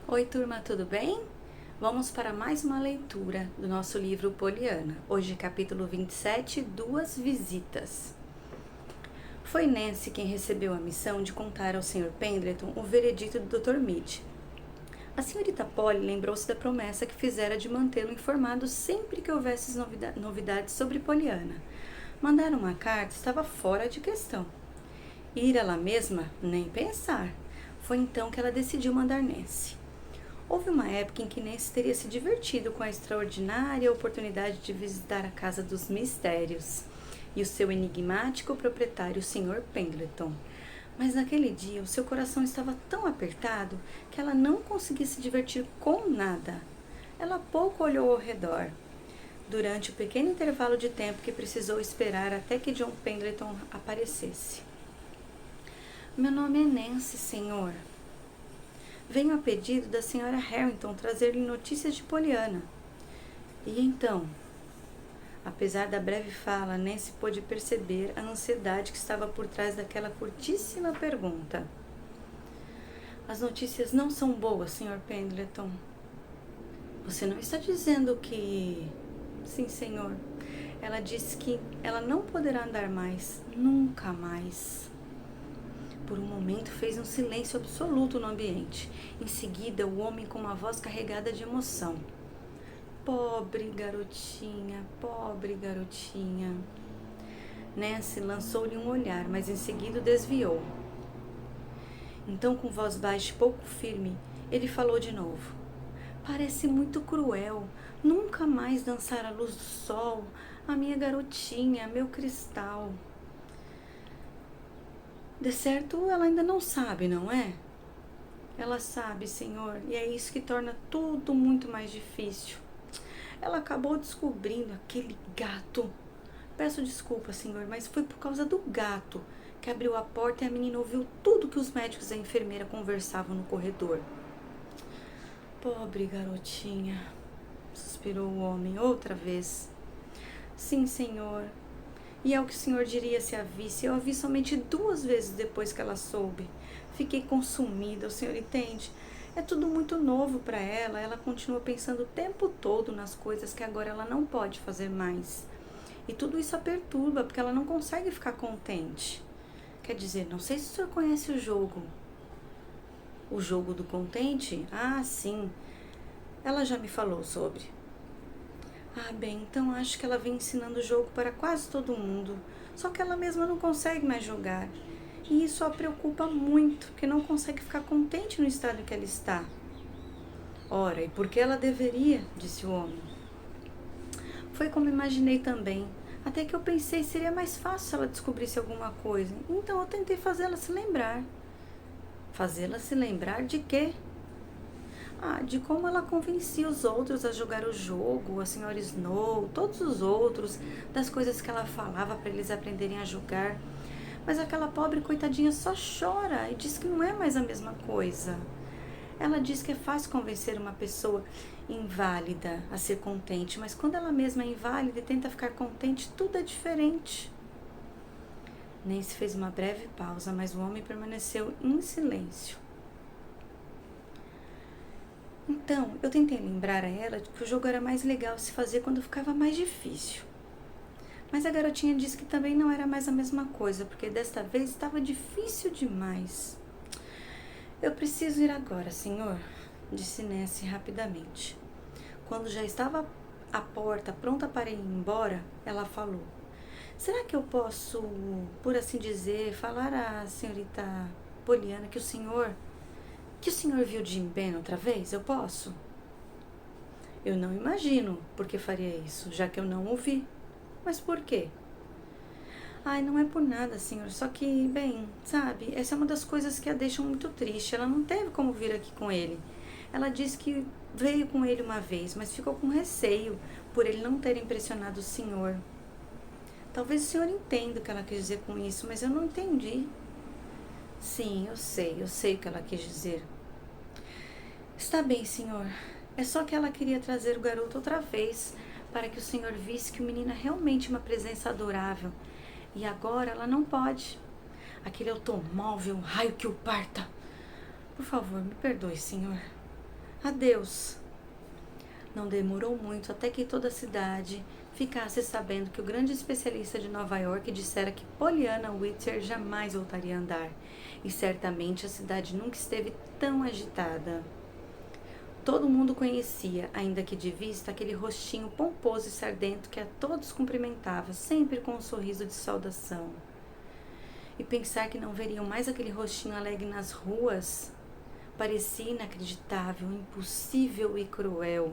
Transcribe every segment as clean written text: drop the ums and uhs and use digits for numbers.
Oi, turma, tudo bem? Vamos para mais uma leitura do nosso livro Poliana. Hoje, capítulo 27, Duas Visitas. Foi Nancy quem recebeu a missão de contar ao Sr. Pendleton o veredito do Dr. Meade. A senhorita Polly lembrou-se da promessa que fizera de mantê-lo informado sempre que houvesse novidades sobre Poliana. Mandar uma carta estava fora de questão. Ir ela mesma? Nem pensar. Foi então que ela decidiu mandar Nancy. Houve uma época em que Nancy teria se divertido com a extraordinária oportunidade de visitar a Casa dos Mistérios e o seu enigmático proprietário, o Sr. Pendleton. Mas naquele dia o seu coração estava tão apertado que ela não conseguia se divertir com nada. Ela pouco olhou ao redor. Durante o pequeno intervalo de tempo que precisou esperar até que John Pendleton aparecesse. Meu nome é Nancy, senhor. Venho a pedido da senhora Harrington trazer-lhe notícias de Poliana. E então? Apesar da breve fala, Nancy pôde perceber a ansiedade que estava por trás daquela curtíssima pergunta. As notícias não são boas, Sr. Pendleton. Você não está dizendo que... Sim, senhor. Ela disse que ela não poderá andar mais, nunca mais. Por um momento fez um silêncio absoluto no ambiente. Em seguida, o homem com uma voz carregada de emoção. Pobre garotinha, pobre garotinha. Nancy lançou-lhe um olhar, mas em seguida o desviou. Então, com voz baixa e pouco firme, ele falou de novo. Parece muito cruel. Nunca mais dançar à luz do sol. A minha garotinha, meu cristal. De certo, ela ainda não sabe, não é? Ela sabe, senhor, e é isso que torna tudo muito mais difícil. Ela acabou descobrindo aquele gato. Peço desculpa, senhor, mas foi por causa do gato que abriu a porta e a menina ouviu tudo que os médicos e a enfermeira conversavam no corredor. Pobre garotinha, suspirou o homem outra vez. Sim, senhor. E é o que o senhor diria se a visse. Eu a vi somente 2 vezes depois que ela soube. Fiquei consumida, o senhor entende? É tudo muito novo para ela. Ela continua pensando o tempo todo nas coisas que agora ela não pode fazer mais. E tudo isso a perturba, porque ela não consegue ficar contente. Quer dizer, não sei se o senhor conhece o jogo. O jogo do contente? Ah, sim. Ela já me falou sobre. Ah, bem, então acho que ela vem ensinando o jogo para quase todo mundo. Só que ela mesma não consegue mais jogar. E isso a preocupa muito, porque não consegue ficar contente no estado em que ela está. Ora, e por que ela deveria? Disse o homem. Foi como imaginei também. Até que eu pensei que seria mais fácil se ela descobrisse alguma coisa. Então eu tentei fazê-la se lembrar. Fazê-la se lembrar de quê? De como ela convencia os outros a jogar o jogo, a senhora Snow, todos os outros, das coisas que ela falava para eles aprenderem a jogar. Mas aquela pobre coitadinha só chora e diz que não é mais a mesma coisa. Ela diz que é fácil convencer uma pessoa inválida a ser contente, mas quando ela mesma é inválida e tenta ficar contente, tudo é diferente. Nancy fez uma breve pausa, mas o homem permaneceu em silêncio. Então, eu tentei lembrar a ela de que o jogo era mais legal se fazer quando ficava mais difícil. Mas a garotinha disse que também não era mais a mesma coisa, porque desta vez estava difícil demais. Eu preciso ir agora, senhor, disse Nancy rapidamente. Quando já estava à porta, pronta para ir embora, ela falou. Será que eu posso, por assim dizer, falar à senhorita Poliana que o senhor viu Jim Ben outra vez? Eu posso? Eu não imagino por que faria isso, já que eu não o vi. Mas por quê? Ai, não é por nada, senhor. Só que, bem, sabe, essa é uma das coisas que a deixam muito triste. Ela não teve como vir aqui com ele. Ela disse que veio com ele uma vez, mas ficou com receio por ele não ter impressionado o senhor. Talvez o senhor entenda o que ela quis dizer com isso, mas eu não entendi. Sim, eu sei o que ela quis dizer. Está bem, senhor. É só que ela queria trazer o garoto outra vez, para que o senhor visse que o menino é realmente uma presença adorável. E agora ela não pode. Aquele automóvel, raio que o parta. Por favor, me perdoe, senhor. Adeus. Não demorou muito até que toda a cidade ficasse sabendo que o grande especialista de Nova York dissera que Pollyanna Whittier jamais voltaria a andar, e certamente a cidade nunca esteve tão agitada. Todo mundo conhecia, ainda que de vista, aquele rostinho pomposo e sardento que a todos cumprimentava, sempre com um sorriso de saudação. E pensar que não veriam mais aquele rostinho alegre nas ruas parecia inacreditável, impossível e cruel.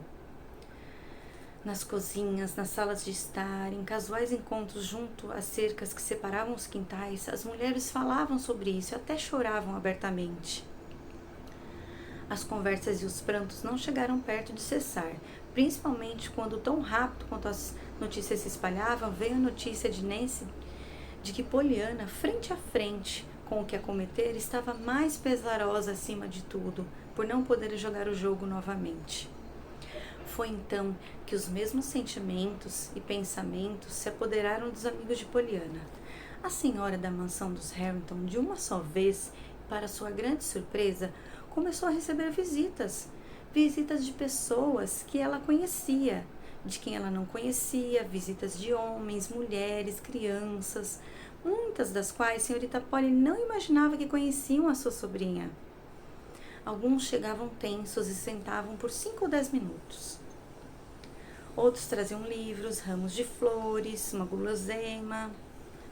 Nas cozinhas, nas salas de estar, em casuais encontros junto às cercas que separavam os quintais, as mulheres falavam sobre isso e até choravam abertamente. As conversas e os prantos não chegaram perto de cessar, principalmente quando, tão rápido quanto as notícias se espalhavam, veio a notícia de Nancy de que Pollyanna, frente a frente com o que acometera, estava mais pesarosa acima de tudo, por não poder jogar o jogo novamente. Foi então que os mesmos sentimentos e pensamentos se apoderaram dos amigos de Pollyanna. A senhora da mansão dos Harrington, de uma só vez, para sua grande surpresa, começou a receber visitas de pessoas que ela conhecia, de quem ela não conhecia, visitas de homens, mulheres, crianças, muitas das quais a senhorita Polly não imaginava que conheciam a sua sobrinha. Alguns chegavam tensos e sentavam por 5 ou 10 minutos. Outros traziam livros, ramos de flores, uma guloseima.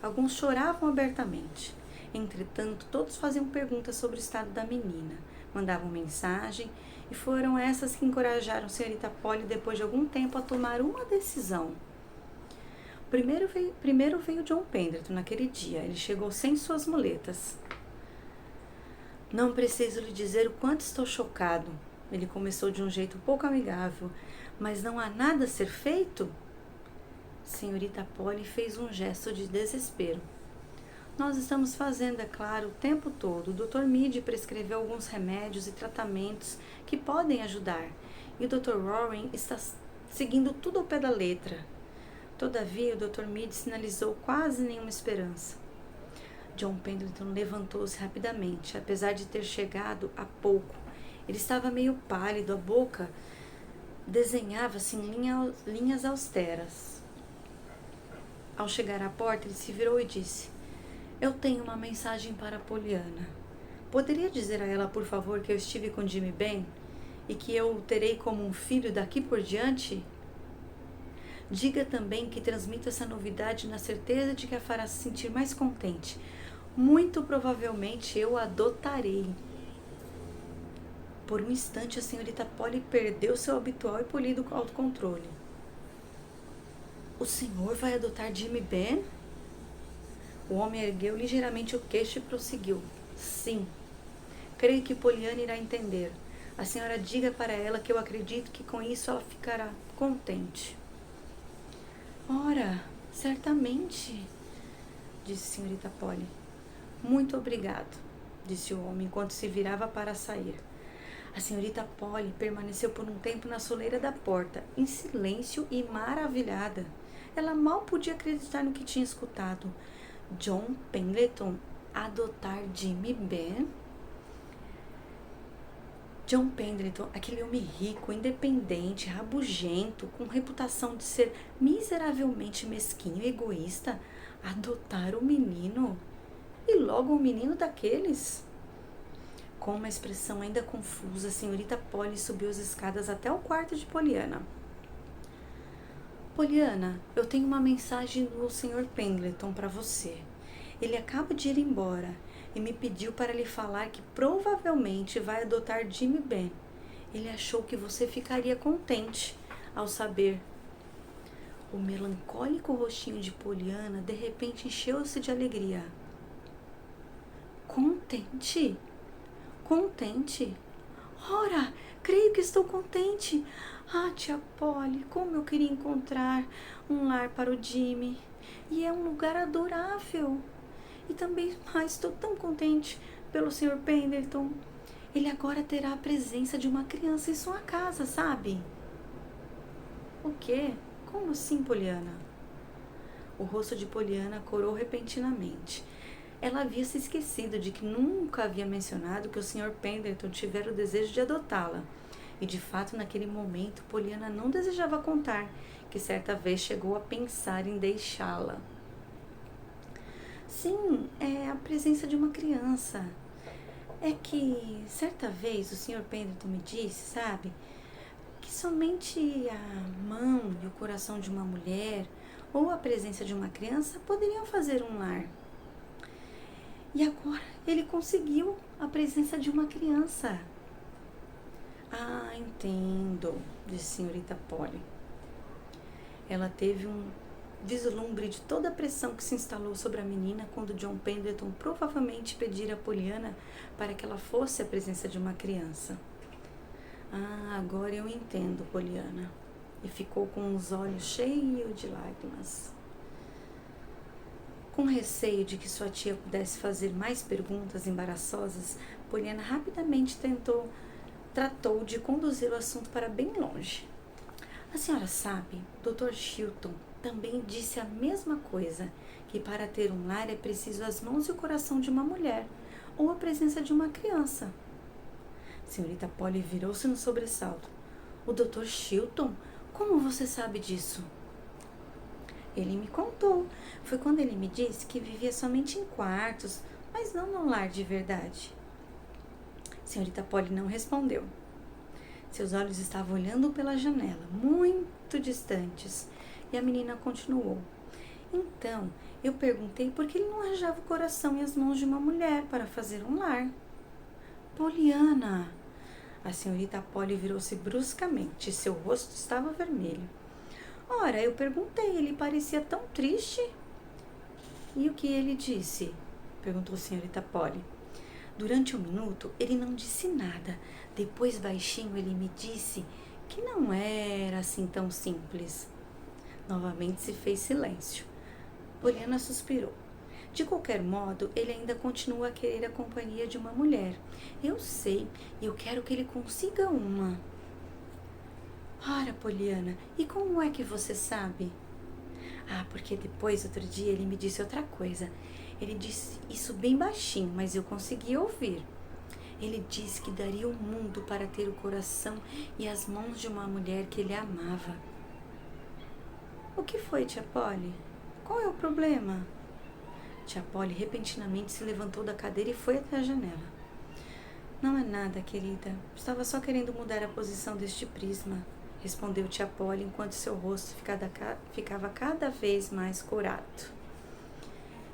Alguns choravam abertamente. Entretanto, todos faziam perguntas sobre o estado da menina, mandavam mensagem, e foram essas que encorajaram a senhorita Polly depois de algum tempo a tomar uma decisão. Primeiro veio John Pendleton naquele dia. Ele chegou sem suas muletas. Não preciso lhe dizer o quanto estou chocado. Ele começou de um jeito pouco amigável. Mas não há nada a ser feito? Senhorita Polly fez um gesto de desespero. Nós estamos fazendo, é claro, o tempo todo. O Dr. Meade prescreveu alguns remédios e tratamentos que podem ajudar. E o Dr. Warren está seguindo tudo ao pé da letra. Todavia, o Dr. Meade sinalizou quase nenhuma esperança. John Pendleton levantou-se rapidamente, apesar de ter chegado há pouco. Ele estava meio pálido, a boca desenhava-se em linhas austeras. Ao chegar à porta, ele se virou e disse: Eu tenho uma mensagem para Pollyanna. Poderia dizer a ela, por favor, que eu estive com Jimmy Ben e que eu o terei como um filho daqui por diante? Diga também que transmito essa novidade na certeza de que a fará se sentir mais contente. Muito provavelmente eu a adotarei. Por um instante, a senhorita Polly perdeu seu habitual e polido autocontrole. O senhor vai adotar Jimmy Ben? O homem ergueu ligeiramente o queixo e prosseguiu. Sim. Creio que Pollyanna irá entender. A senhora diga para ela que eu acredito que com isso ela ficará contente. Ora, certamente, disse a senhorita Polly. Muito obrigado, disse o homem enquanto se virava para sair. A senhorita Polly permaneceu por um tempo na soleira da porta, em silêncio e maravilhada. Ela mal podia acreditar no que tinha escutado. John Pendleton adotar Jimmy Ben? John Pendleton, aquele homem rico, independente, rabugento, com reputação de ser miseravelmente mesquinho e egoísta, adotar o menino? E logo um menino daqueles? Com uma expressão ainda confusa, a senhorita Polly subiu as escadas até o quarto de Pollyanna. Pollyanna, eu tenho uma mensagem do Sr. Pendleton para você. Ele acaba de ir embora e me pediu para lhe falar que provavelmente vai adotar Jimmy Ben. Ele achou que você ficaria contente ao saber. O melancólico rostinho de Pollyanna de repente encheu-se de alegria. Contente? Contente? Ora, creio que estou contente. Ah, tia Polly, como eu queria encontrar um lar para o Jimmy. E é um lugar adorável. E também, estou tão contente pelo Sr. Pendleton. Ele agora terá a presença de uma criança em sua casa, sabe? O quê? Como assim, Pollyanna? O rosto de Pollyanna corou repentinamente. Ela havia se esquecido de que nunca havia mencionado que o Sr. Pendleton tivera o desejo de adotá-la. E de fato, naquele momento, Poliana não desejava contar que certa vez chegou a pensar em deixá-la. Sim, é a presença de uma criança. É que certa vez o Sr. Pendleton me disse, sabe, que somente a mão e o coração de uma mulher ou a presença de uma criança poderiam fazer um lar. E agora ele conseguiu a presença de uma criança. Ah, entendo, disse a senhorita Polly. Ela teve um vislumbre de toda a pressão que se instalou sobre a menina quando John Pendleton provavelmente pedira a Poliana para que ela fosse a presença de uma criança. Ah, agora eu entendo, Poliana. E ficou com os olhos cheios de lágrimas. Com receio de que sua tia pudesse fazer mais perguntas embaraçosas, Poliana rapidamente tratou de conduzir o assunto para bem longe. A senhora sabe, Dr. Chilton também disse a mesma coisa, que para ter um lar é preciso as mãos e o coração de uma mulher, ou a presença de uma criança. Senhorita Polly virou-se no sobressalto. O Dr. Chilton? Como você sabe disso? Ele me contou. Foi quando ele me disse que vivia somente em quartos, mas não num lar de verdade. Senhorita Polly não respondeu. Seus olhos estavam olhando pela janela, muito distantes, e a menina continuou. Então, eu perguntei por que ele não arranjava o coração e as mãos de uma mulher para fazer um lar. Poliana! A senhorita Polly virou-se bruscamente, seu rosto estava vermelho. Ora, eu perguntei, ele parecia tão triste. E o que ele disse? Perguntou a senhorita Polly. Durante um minuto, ele não disse nada. Depois, baixinho, ele me disse que não era assim tão simples. Novamente se fez silêncio. Poliana suspirou. De qualquer modo, ele ainda continua a querer a companhia de uma mulher. Eu sei, e eu quero que ele consiga uma. Ora, Poliana, e como é que você sabe? Ah, porque depois, outro dia, ele me disse outra coisa. Ele disse isso bem baixinho, mas eu consegui ouvir. Ele disse que daria o mundo para ter o coração e as mãos de uma mulher que ele amava. O que foi, tia Polly? Qual é o problema? Tia Polly repentinamente se levantou da cadeira e foi até a janela. Não é nada, querida. Estava só querendo mudar a posição deste prisma, respondeu tia Polly enquanto seu rosto ficava cada vez mais corado.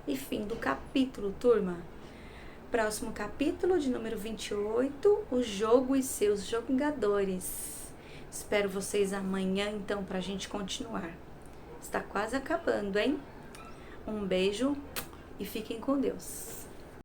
E fim do capítulo, turma. Próximo capítulo, de número 28, o jogo e seus jogadores. Espero vocês amanhã, então, para a gente continuar. Está quase acabando, hein? Um beijo e fiquem com Deus.